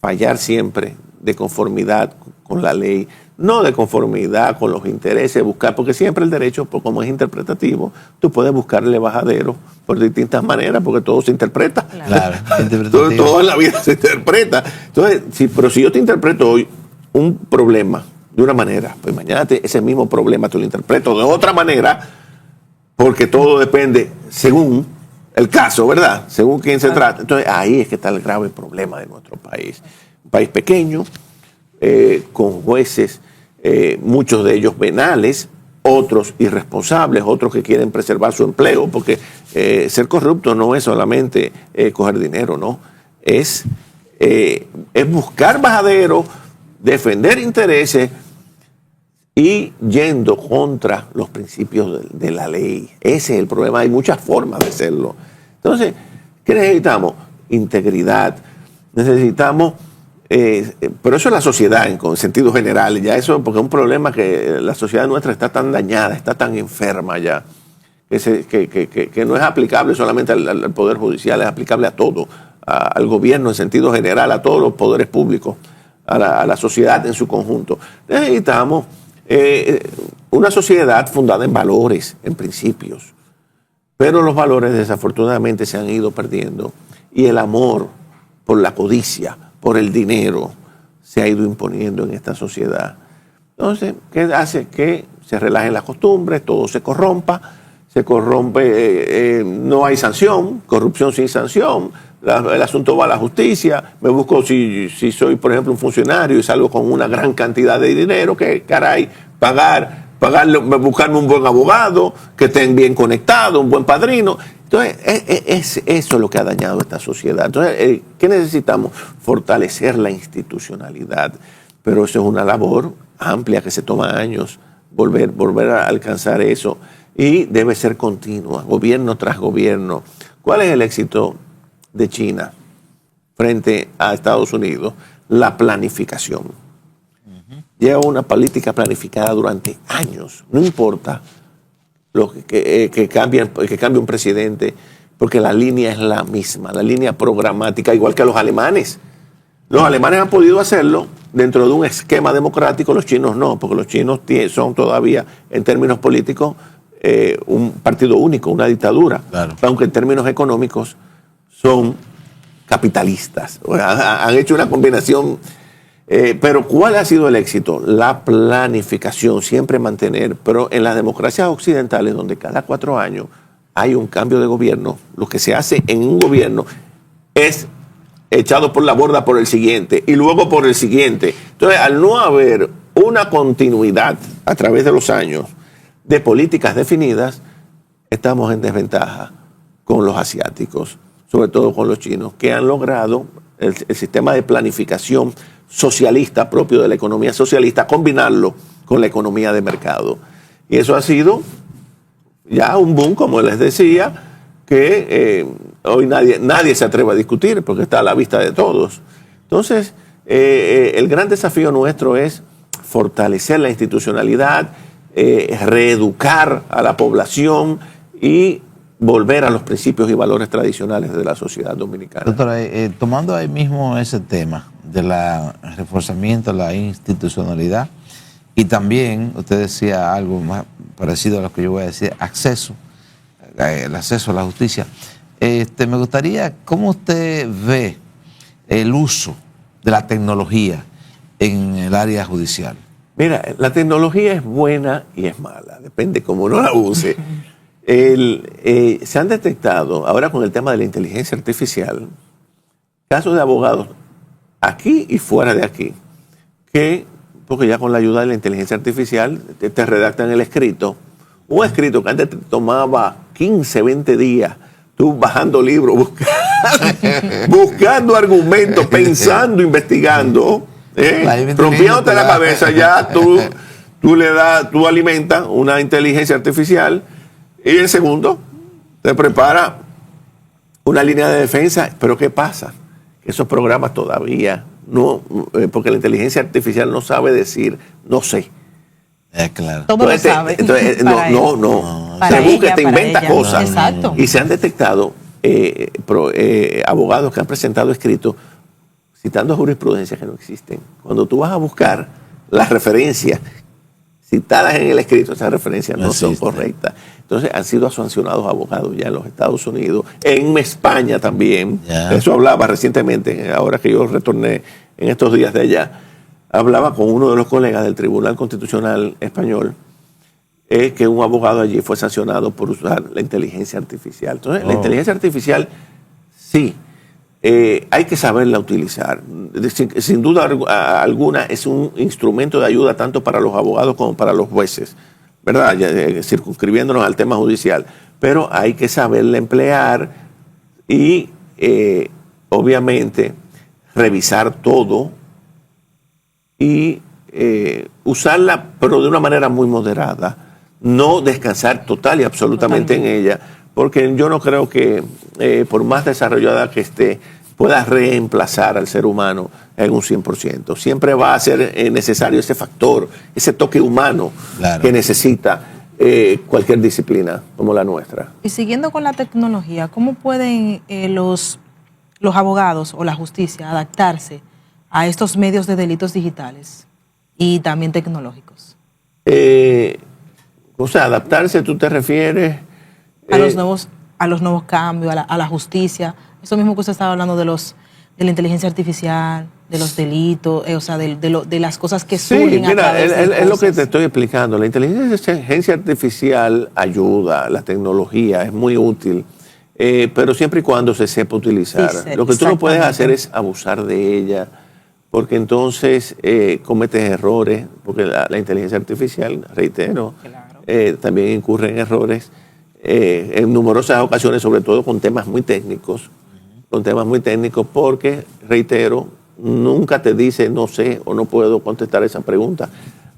fallar siempre de conformidad con la ley, no de conformidad con los intereses, buscar, porque siempre el derecho, como es interpretativo, tú puedes buscarle bajadero por distintas maneras, porque todo se interpreta. Claro, todo en la vida se interpreta. Entonces, pero si yo te interpreto hoy un problema de una manera, pues mañana ese mismo problema te lo interpreto de otra manera, porque todo depende según el caso, ¿verdad? Según quién se trata. Entonces, ahí es que está el grave problema de nuestro país. Un país pequeño, con jueces, muchos de ellos venales, otros irresponsables, otros que quieren preservar su empleo, porque ser corrupto no es solamente coger dinero, no. Es buscar bajadero, defender intereses y yendo contra los principios de la ley. Ese es el problema. Hay muchas formas de hacerlo. Entonces, ¿qué necesitamos? Integridad. Necesitamos, pero eso es la sociedad en sentido general. Ya eso, porque es un problema que la sociedad nuestra está tan dañada, está tan enferma ya, que no es aplicable solamente al Poder Judicial, es aplicable a todo, al gobierno en sentido general, a todos los poderes públicos, a la sociedad en su conjunto. Necesitamos una sociedad fundada en valores, en principios, pero los valores desafortunadamente se han ido perdiendo y el amor por la codicia, por el dinero, se ha ido imponiendo en esta sociedad. Entonces, ¿qué hace? Que se relajen las costumbres, todo se corrompa, no hay sanción, corrupción sin sanción, el asunto va a la justicia, me busco si soy, por ejemplo, un funcionario y salgo con una gran cantidad de dinero, que caray, buscarme un buen abogado, que estén bien conectados, un buen padrino. Entonces, eso es lo que ha dañado esta sociedad. Entonces, ¿qué necesitamos? Fortalecer la institucionalidad, pero eso es una labor amplia que se toma años, volver a alcanzar eso, y debe ser continua, gobierno tras gobierno. ¿Cuál es el éxito de China frente a Estados Unidos? La planificación. Lleva una política planificada durante años, no importa que cambie un presidente, porque la línea es la misma, la línea programática, igual que los alemanes. Los alemanes han podido hacerlo dentro de un esquema democrático, los chinos no, porque los chinos son todavía, en términos políticos, un partido único, una dictadura, claro. Aunque en términos económicos son capitalistas. Han hecho una combinación Pero ¿cuál ha sido el éxito? La planificación, siempre mantener. Pero en las democracias occidentales, donde cada 4 años hay un cambio de gobierno, lo que se hace en un gobierno es echado por la borda por el siguiente y luego por el siguiente. Entonces, al no haber una continuidad a través de los años de políticas definidas, estamos en desventaja con los asiáticos, sobre todo con los chinos, que han logrado el sistema de planificación socialista propio de la economía socialista, combinarlo con la economía de mercado. Y eso ha sido ya un boom, como les decía, que hoy nadie se atreve a discutir porque está a la vista de todos. Entonces, el gran desafío nuestro es fortalecer la institucionalidad, reeducar a la población y volver a los principios y valores tradicionales de la sociedad dominicana. Doctora, tomando ahí mismo ese tema del reforzamiento de la institucionalidad y también, usted decía algo más parecido a lo que yo voy a decir, el acceso a la justicia. Me gustaría, ¿cómo usted ve el uso de la tecnología en el área judicial? Mira, la tecnología es buena y es mala, depende cómo uno la use. Se han detectado, ahora con el tema de la inteligencia artificial, casos de abogados aquí y fuera de aquí, porque ya con la ayuda de la inteligencia artificial te redactan el escrito, un escrito que antes te tomaba 15, 20 días, tú bajando libros, buscando argumentos, pensando, investigando, rompiéndote la cabeza, ya tú alimentas una inteligencia artificial. Y el segundo, te prepara una línea de defensa. Pero ¿qué pasa? Esos programas todavía no, porque la inteligencia artificial no sabe decir, no sé. Claro. Todo lo sabe. Entonces, no. Se busca, te inventa cosas. Exacto. Y se han detectado abogados que han presentado escritos citando jurisprudencias que no existen. Cuando tú vas a buscar las referencias citadas en el escrito, esas referencias no son correctas. Entonces han sido sancionados abogados ya en los Estados Unidos, en España también. Yeah. Eso hablaba recientemente, ahora que yo retorné en estos días de allá, hablaba con uno de los colegas del Tribunal Constitucional Español, que un abogado allí fue sancionado por usar la inteligencia artificial. Entonces, la inteligencia artificial, sí, hay que saberla utilizar. Sin duda alguna es un instrumento de ayuda tanto para los abogados como para los jueces, ¿verdad? Circunscribiéndonos al tema judicial. Pero hay que saberla emplear y, obviamente, revisar todo y usarla, pero de una manera muy moderada. No descansar total y absolutamente en ella, porque yo no creo que por más desarrollada que esté, pueda reemplazar al ser humano en un 100%. Siempre va a ser necesario ese factor, ese toque humano que necesita cualquier disciplina como la nuestra. Y siguiendo con la tecnología, ¿cómo pueden los abogados o la justicia adaptarse a estos medios de delitos digitales y también tecnológicos? O sea, adaptarse, ¿tú te refieres? A los nuevos cambios, a la justicia. Eso mismo que usted estaba hablando de la inteligencia artificial, de los delitos, o sea, de las cosas que surgen. Sí, mira, es lo que te estoy explicando. La inteligencia artificial ayuda, la tecnología es muy útil, pero siempre y cuando se sepa utilizar. Sí, lo que tú no puedes hacer es abusar de ella, porque entonces cometes errores, porque la inteligencia artificial, reitero, también incurre en errores en numerosas ocasiones, sobre todo con temas muy técnicos, porque, reitero, nunca te dice no sé o no puedo contestar esa pregunta.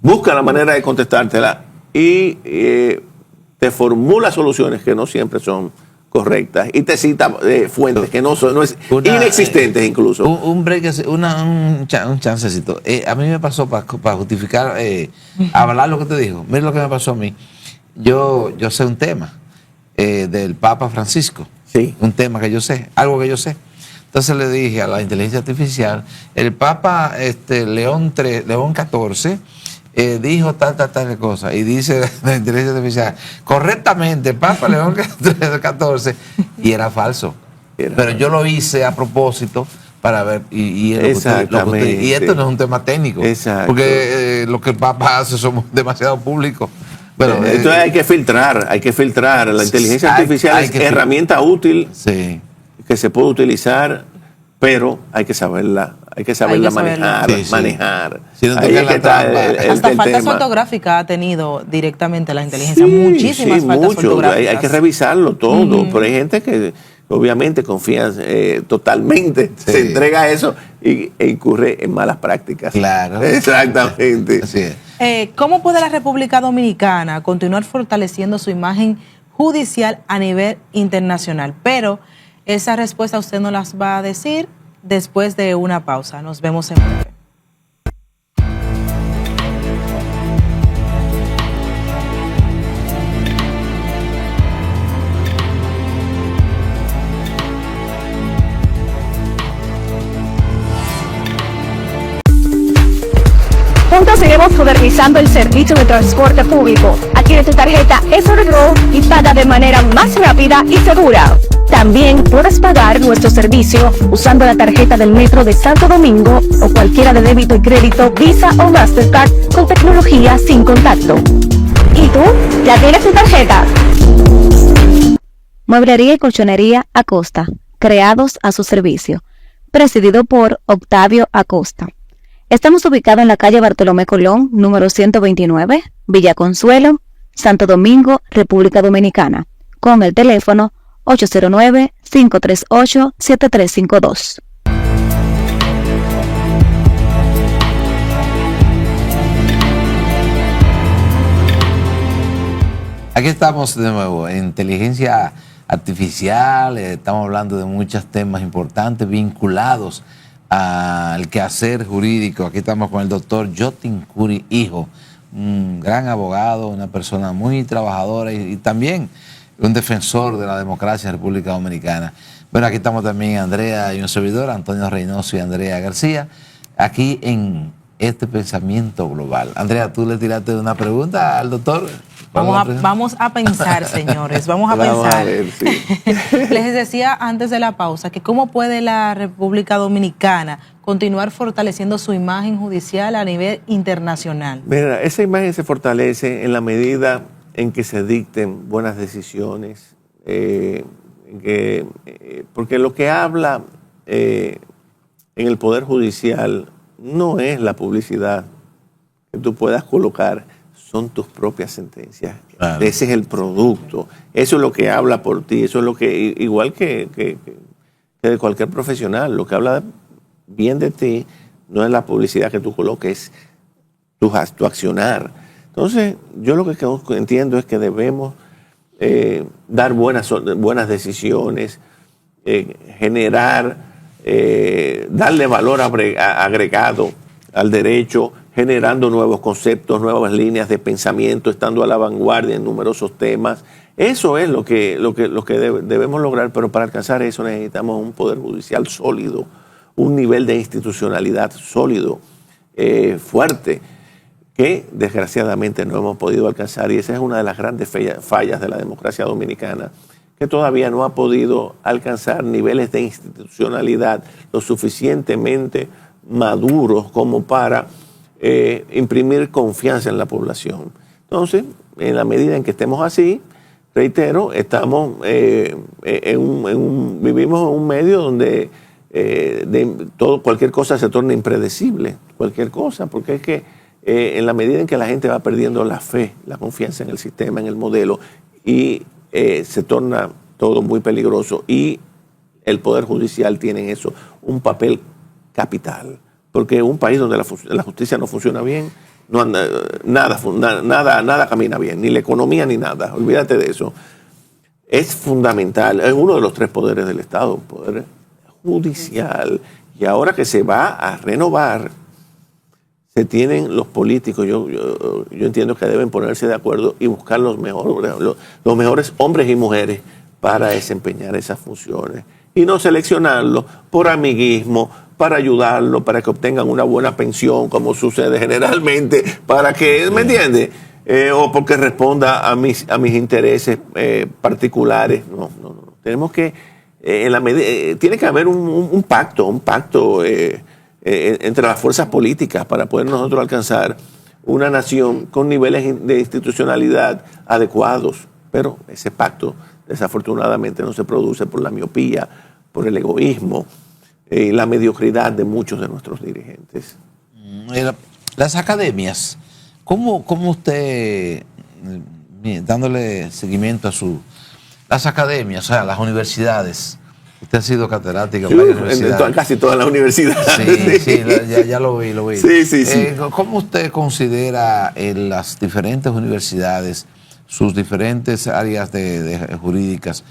Busca la manera de contestártela y te formula soluciones que no siempre son correctas y te cita fuentes que no son inexistentes incluso. Un chancecito. A mí me pasó para justificar, hablar lo que te dijo. Mira lo que me pasó a mí. Yo sé un tema del Papa Francisco. Sí. Un tema que yo sé, algo que yo sé. Entonces le dije a la inteligencia artificial, el Papa León XIV dijo tal cosa. Y dice la inteligencia artificial, correctamente, Papa León XIV, y era falso. Pero yo lo hice a propósito para ver, y es lo que Exactamente. y esto no es un tema técnico. Exacto. Porque lo que el Papa hace somos demasiado públicos. Pero, entonces hay que filtrar. La inteligencia artificial es herramienta útil que se puede utilizar, pero hay que saberla manejar. Si no ahí es que está hasta el faltas tema. ortográficas ha tenido directamente la inteligencia, muchísimas faltas ortográficas. Hay que revisarlo todo, pero hay gente que obviamente confía totalmente, se entrega a eso e incurre en malas prácticas. Claro. Exactamente. Así es. ¿Cómo puede la República Dominicana continuar fortaleciendo su imagen judicial a nivel internacional? Pero esa respuesta usted nos las va a decir después de una pausa. Nos vemos en breve. Juntos seguimos modernizando el servicio de transporte público. Adquiere tu tarjeta SRGO y paga de manera más rápida y segura. También puedes pagar nuestro servicio usando la tarjeta del Metro de Santo Domingo o cualquiera de débito y crédito Visa o Mastercard con tecnología sin contacto. ¿Y tú? ¿Ya tienes tu tarjeta? Mueblería y colchonería Acosta, creados a su servicio. Presidido por Octavio Acosta. Estamos ubicados en la calle Bartolomé Colón, número 129, Villa Consuelo, Santo Domingo, República Dominicana, con el teléfono 809-538-7352. Aquí estamos de nuevo en inteligencia artificial, estamos hablando de muchos temas importantes vinculados al quehacer jurídico. Aquí estamos con el doctor Yotin Curi Hijo, un gran abogado, una persona muy trabajadora y también un defensor de la democracia en República Dominicana. Bueno, aquí estamos también Andrea y un servidor, Antonio Reynoso y Andrea García, aquí en este pensamiento global. Andrea, tú le tiraste una pregunta al doctor. Vamos a pensar, señores, vamos a pensar. A ver, sí. Les decía antes de la pausa que cómo puede la República Dominicana continuar fortaleciendo su imagen judicial a nivel internacional. Mira, esa imagen se fortalece en la medida en que se dicten buenas decisiones, porque lo que habla en el Poder Judicial no es la publicidad que tú puedas colocar, son tus propias sentencias. Claro. Ese es el producto. Eso es lo que habla por ti. Eso es lo que, igual que de cualquier profesional, lo que habla bien de ti no es la publicidad que tú coloques, tu accionar. Entonces, yo lo que entiendo es que debemos dar buenas decisiones, generar, darle valor agregado al derecho, generando nuevos conceptos, nuevas líneas de pensamiento, estando a la vanguardia en numerosos temas. Eso es lo que debemos lograr, pero para alcanzar eso necesitamos un poder judicial sólido, un nivel de institucionalidad sólido, fuerte, que desgraciadamente no hemos podido alcanzar, y esa es una de las grandes fallas de la democracia dominicana, que todavía no ha podido alcanzar niveles de institucionalidad lo suficientemente maduros como para imprimir confianza en la población. Entonces, en la medida en que estemos así, reitero, estamos vivimos en un medio donde cualquier cosa se torna impredecible, cualquier cosa, porque es que en la medida en que la gente va perdiendo la fe, la confianza en el sistema, en el modelo, y se torna todo muy peligroso, y el Poder Judicial tiene en eso un papel capital. Porque un país donde la justicia no funciona bien, nada camina bien, ni la economía ni nada, olvídate de eso. Es fundamental, es uno de los tres poderes del Estado, poder judicial, y ahora que se va a renovar, se tienen los políticos, yo entiendo que deben ponerse de acuerdo y buscar los mejores hombres y mujeres para desempeñar esas funciones, y no seleccionarlos por amiguismo, para ayudarlo, para que obtengan una buena pensión, como sucede generalmente, para que, ¿me entiende? O porque responda a mis intereses particulares. No. Tenemos que tiene que haber un pacto entre las fuerzas políticas para poder nosotros alcanzar una nación con niveles de institucionalidad adecuados. Pero ese pacto, desafortunadamente, no se produce por la miopía, por el egoísmo y la mediocridad de muchos de nuestros dirigentes. Las academias, ¿cómo usted, dándole seguimiento a las academias, o sea, las universidades? Usted ha sido catedrática en varias universidades. Casi todas las universidades. Sí, ya lo vi. Sí. ¿Cómo usted considera en las diferentes universidades, sus diferentes áreas jurídicas?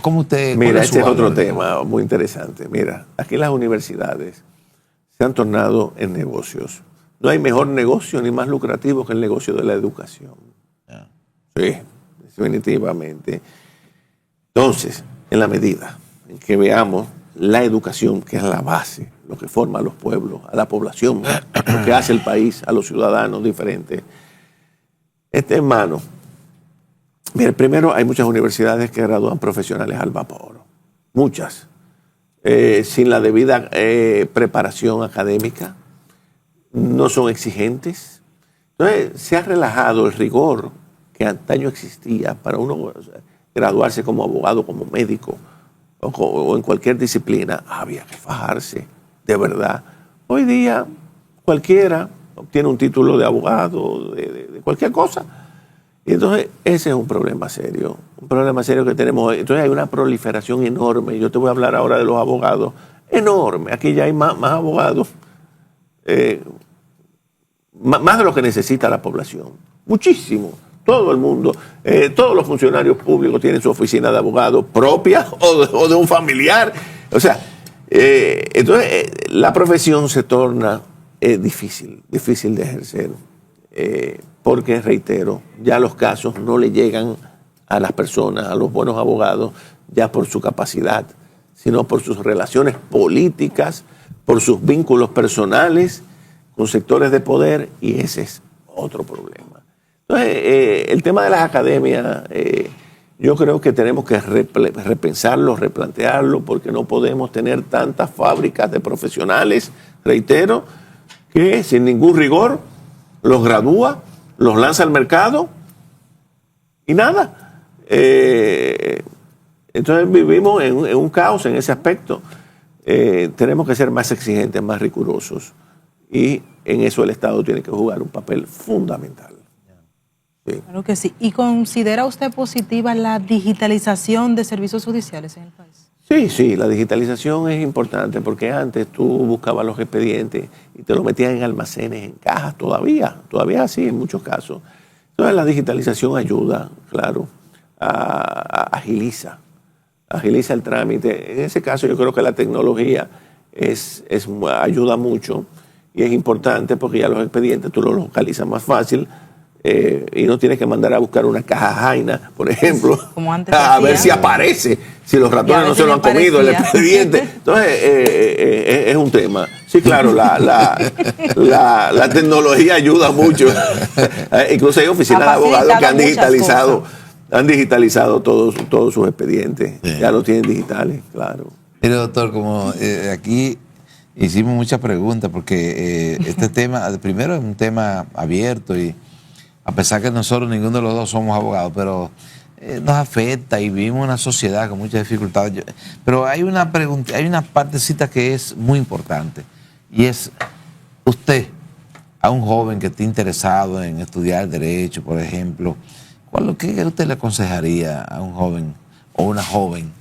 ¿Cómo usted? Mira, este es otro tema muy interesante. Mira, aquí las universidades se han tornado en negocios. No hay mejor negocio ni más lucrativo que el negocio de la educación. Sí, definitivamente. Entonces, en la medida en que veamos la educación, que es la base, lo que forma a los pueblos, a la población, lo que hace el país, a los ciudadanos diferentes, hermano, mira, primero hay muchas universidades que gradúan profesionales al vapor, muchas, sin la debida preparación académica, no son exigentes. Entonces se ha relajado el rigor que antaño existía para uno graduarse como abogado, como médico o en cualquier disciplina. Había que fajarse, de verdad. Hoy día cualquiera obtiene un título de abogado, de cualquier cosa. Y entonces ese es un problema serio que tenemos hoy. Entonces hay una proliferación enorme. Yo te voy a hablar ahora de los abogados, enorme. Aquí ya hay más abogados, más de lo que necesita la población. Muchísimo. Todo el mundo, todos los funcionarios públicos tienen su oficina de abogado propia o de un familiar. O sea, entonces la profesión se torna difícil de ejercer. Porque, reitero, ya los casos no le llegan a las personas, a los buenos abogados, ya por su capacidad, sino por sus relaciones políticas, por sus vínculos personales con sectores de poder, y ese es otro problema. Entonces, el tema de las academias, yo creo que tenemos que repensarlo, replantearlo, porque no podemos tener tantas fábricas de profesionales, reitero, que sin ningún rigor los gradúa, los lanza al mercado y nada. Entonces vivimos en un caos en ese aspecto. Tenemos que ser más exigentes, más rigurosos, y en eso el Estado tiene que jugar un papel fundamental. Sí. Claro que sí. ¿Y considera usted positiva la digitalización de servicios judiciales en el país? Sí, la digitalización es importante, porque antes tú buscabas los expedientes y te los metías en almacenes, en cajas, todavía así en muchos casos. Entonces la digitalización ayuda, claro, agiliza el trámite. En ese caso yo creo que la tecnología ayuda mucho, y es importante porque ya los expedientes tú los localizas más fácil. Y no tienes que mandar a buscar una caja jaina, por ejemplo, a ver si aparece, si los ratones no se lo han comido el expediente. Entonces, es un tema. Sí, claro, la tecnología ayuda mucho. Incluso hay oficinas de abogados que han digitalizado todos sus expedientes. Sí. Ya lo tienen digitales, claro. Mire, doctor, como aquí hicimos muchas preguntas, porque este tema, primero es un tema abierto, y a pesar que nosotros ninguno de los dos somos abogados, pero nos afecta y vivimos en una sociedad con muchas dificultades. Pero hay una pregunta, hay una partecita que es muy importante, y es usted, a un joven que esté interesado en estudiar Derecho, por ejemplo, ¿qué usted le aconsejaría a un joven o una joven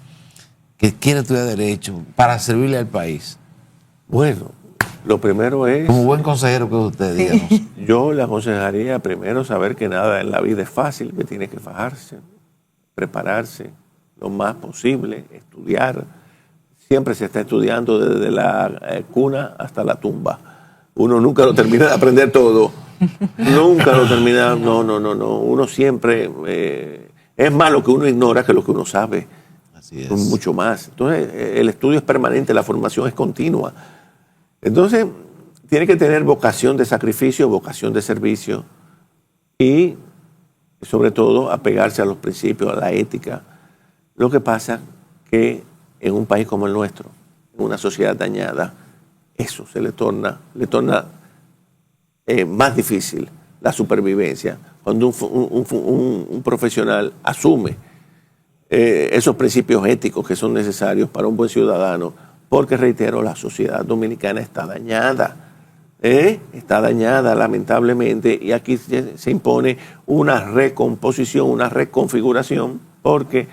que quiere estudiar Derecho para servirle al país? Bueno, lo primero es... Como buen consejero que es usted, díganos. Yo le aconsejaría primero saber que nada en la vida es fácil, que tiene que fajarse, prepararse lo más posible, estudiar. Siempre se está estudiando desde la cuna hasta la tumba. Uno nunca lo termina de aprender todo. Nunca lo termina, no. Uno siempre... es más lo que uno ignora que lo que uno sabe. Así es. Mucho más. Entonces, el estudio es permanente, la formación es continua. Entonces, tiene que tener vocación de sacrificio, vocación de servicio, y sobre todo apegarse a los principios, a la ética. Lo que pasa que en un país como el nuestro, en una sociedad dañada, eso se le torna más difícil la supervivencia cuando un profesional asume esos principios éticos que son necesarios para un buen ciudadano, porque reitero, la sociedad dominicana está dañada. Está dañada lamentablemente, y aquí se impone una recomposición, una reconfiguración, porque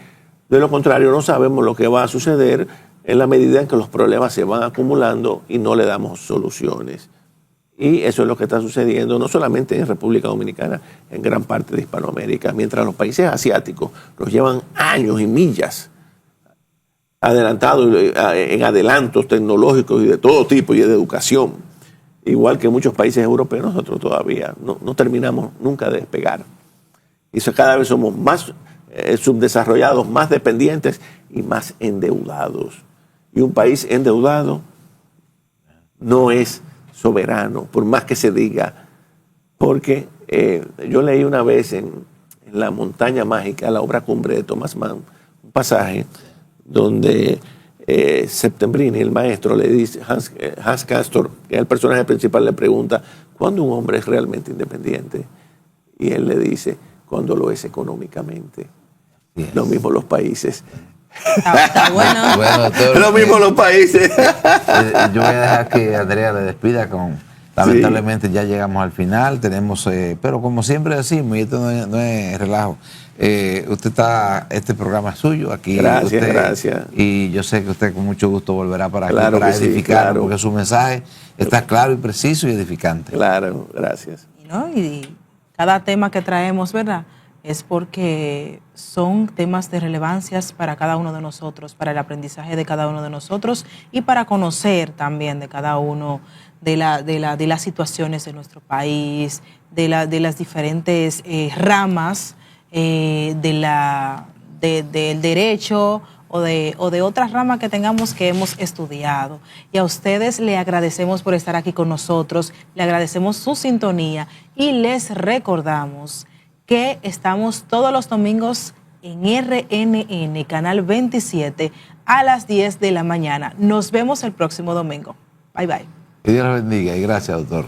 de lo contrario no sabemos lo que va a suceder en la medida en que los problemas se van acumulando y no le damos soluciones. Y eso es lo que está sucediendo no solamente en República Dominicana, en gran parte de Hispanoamérica, mientras los países asiáticos nos llevan años y millas adelantados en adelantos tecnológicos y de todo tipo y de educación. Igual que muchos países europeos, nosotros todavía no terminamos nunca de despegar. Y eso cada vez somos más subdesarrollados, más dependientes y más endeudados. Y un país endeudado no es soberano, por más que se diga. Porque yo leí una vez en La Montaña Mágica, la obra cumbre de Thomas Mann, un pasaje donde Septembrini, el maestro, le dice, Hans Castor, que es el personaje principal, le pregunta, ¿cuándo un hombre es realmente independiente? Y él le dice, cuando lo es económicamente. Yes. Lo mismo los países. Está bueno. Bueno, lo mismo los países. Yo voy a dejar que Andrea le despida con... Lamentablemente ya llegamos al final, tenemos, pero como siempre decimos, y esto no es relajo, este programa es suyo, aquí gracias, usted, gracias. Y yo sé que usted con mucho gusto volverá para aquí claro para edificar, sí, claro. Porque su mensaje está claro y preciso y edificante. Claro, gracias. Y cada tema que traemos, ¿verdad?, es porque son temas de relevancia para cada uno de nosotros, para el aprendizaje de cada uno de nosotros y para conocer también de cada uno de las situaciones de nuestro país, de las diferentes ramas del derecho o de otras ramas que tengamos que hemos estudiado. Y a ustedes le agradecemos por estar aquí con nosotros, le agradecemos su sintonía y les recordamos que estamos todos los domingos en RNN, Canal 27, a las 10 de la mañana. Nos vemos el próximo domingo. Bye, bye. Que Dios los bendiga y gracias, doctor.